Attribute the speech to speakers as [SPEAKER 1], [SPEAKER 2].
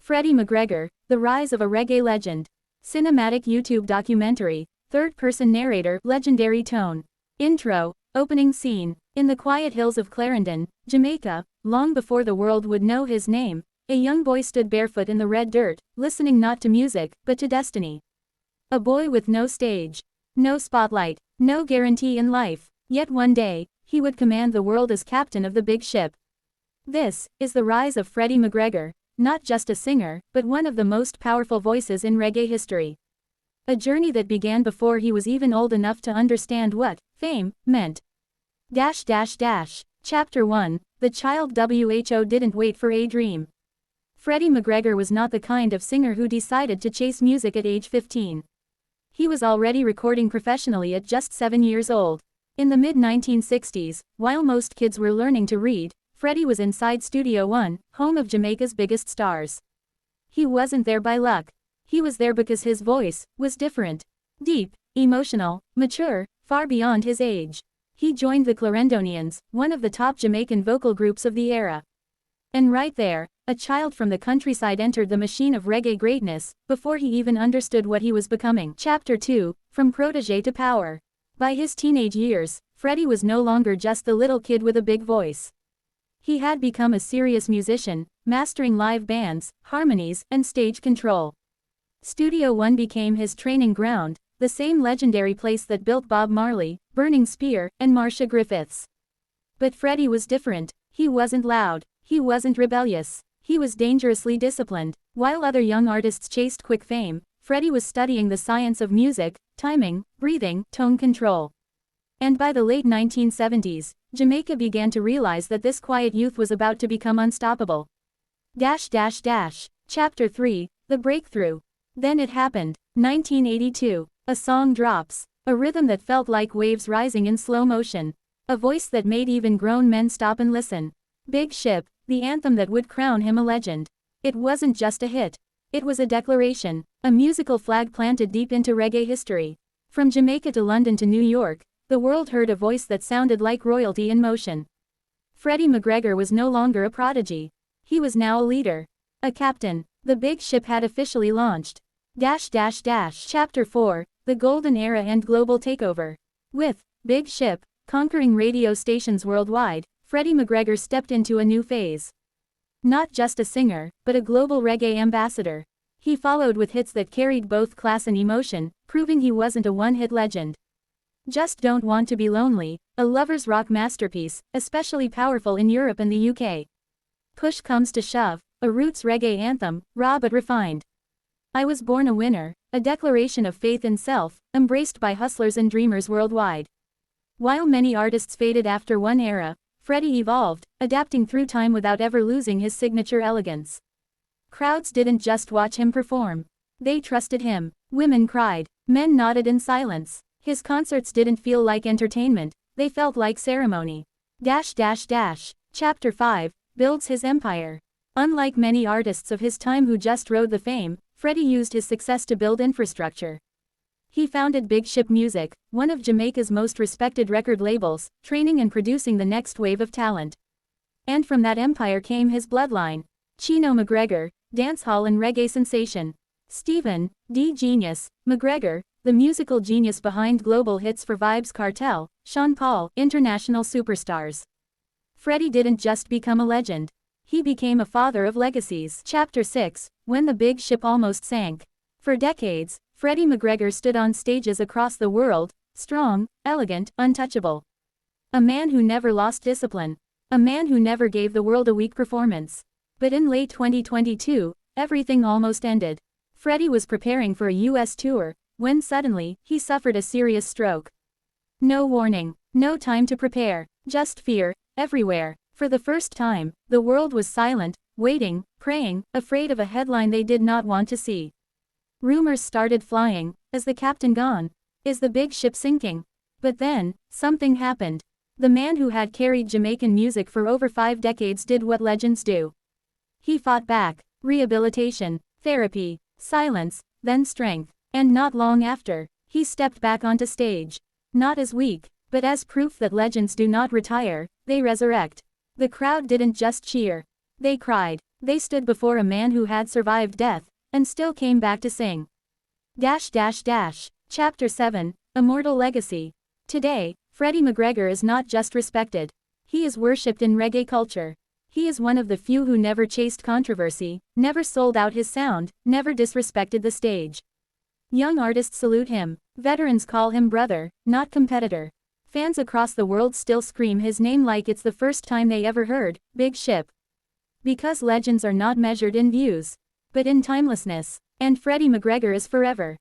[SPEAKER 1] Freddie McGregor, The Rise of a Reggae Legend. Cinematic YouTube documentary. Third-person narrator, legendary tone. Intro, opening scene. In the quiet hills of Clarendon, Jamaica, long before the world would know his name, a young boy stood barefoot in the red dirt, listening not to music, but to destiny. A boy with no stage, no spotlight, no guarantee in life, yet one day, he would command the world as captain of the big ship. This is the rise of Freddie McGregor, not just a singer, but one of the most powerful voices in reggae history. A journey that began before he was even old enough to understand what fame meant. Chapter 1, The Child Who Didn't Wait for a Dream. Freddie McGregor was not the kind of singer who decided to chase music at age 15. He was already recording professionally at just 7 years old. In the mid-1960s, while most kids were learning to read, Freddie was inside Studio One, home of Jamaica's biggest stars. He wasn't there by luck. He was there because his voice was different. Deep, emotional, mature, far beyond his age. He joined the Clarendonians, one of the top Jamaican vocal groups of the era. And right there, a child from the countryside entered the machine of reggae greatness, before he even understood what he was becoming. Chapter 2, From Protégé to Power. By his teenage years, Freddie was no longer just the little kid with a big voice. He had become a serious musician, mastering live bands, harmonies, and stage control. Studio One became his training ground, the same legendary place that built Bob Marley, Burning Spear, and Marcia Griffiths. But Freddie was different. He wasn't loud. He wasn't rebellious. He was dangerously disciplined. While other young artists chased quick fame, Freddie was studying the science of music, timing, breathing, tone control. And by the late 1970s, Jamaica began to realize that this quiet youth was about to become unstoppable. Chapter 3, The Breakthrough. Then it happened. 1982. A song drops. A rhythm that felt like waves rising in slow motion. A voice that made even grown men stop and listen. Big Ship, the anthem that would crown him a legend. It wasn't just a hit. It was a declaration, a musical flag planted deep into reggae history. From Jamaica to London to New York, the world heard a voice that sounded like royalty in motion. Freddie McGregor was no longer a prodigy. He was now a leader. A captain. The big ship had officially launched. Chapter 4, The Golden Era and Global Takeover. With Big Ship conquering radio stations worldwide, Freddie McGregor stepped into a new phase. Not just a singer, but a global reggae ambassador. He followed with hits that carried both class and emotion, proving he wasn't a one-hit legend. Just Don't Want to Be Lonely, a lover's rock masterpiece, especially powerful in Europe and the UK. Push Comes to Shove, a roots reggae anthem, raw but refined. I Was Born a Winner, a declaration of faith in self, embraced by hustlers and dreamers worldwide. While many artists faded after one era, Freddie evolved, adapting through time without ever losing his signature elegance. Crowds didn't just watch him perform. They trusted him. Women cried. Men nodded in silence. His concerts didn't feel like entertainment, they felt like ceremony. Chapter 5, Builds His Empire. Unlike many artists of his time who just rode the fame, Freddie used his success to build infrastructure. He founded Big Ship Music, one of Jamaica's most respected record labels, training and producing the next wave of talent. And from that empire came his bloodline. Chino McGregor, dancehall and reggae sensation. Stephen D. Genius McGregor, the musical genius behind global hits for Vybz Kartel, Sean Paul, international superstars. Freddie didn't just become a legend. He became a father of legacies. Chapter 6, When the Big Ship Almost Sank. For decades, Freddie McGregor stood on stages across the world, strong, elegant, untouchable. A man who never lost discipline. A man who never gave the world a weak performance. But in late 2022, everything almost ended. Freddie was preparing for a US tour, when suddenly, he suffered a serious stroke. No warning, no time to prepare, just fear, everywhere. For the first time, the world was silent, waiting, praying, afraid of a headline they did not want to see. Rumors started flying. Is the captain gone? Is the big ship sinking? But then, something happened. The man who had carried Jamaican music for over 5 decades did what legends do. He fought back. Rehabilitation, therapy, silence, then strength. And not long after, he stepped back onto stage. Not as weak, but as proof that legends do not retire, they resurrect. The crowd didn't just cheer. They cried. They stood before a man who had survived death, and still came back to sing. Chapter 7, Immortal Legacy. Today, Freddie McGregor is not just respected. He is worshipped in reggae culture. He is one of the few who never chased controversy, never sold out his sound, never disrespected the stage. Young artists salute him. Veterans call him brother, not competitor. Fans across the world still scream his name like it's the first time they ever heard, Big Ship. Because legends are not measured in views, but in timelessness. And Freddie McGregor is forever.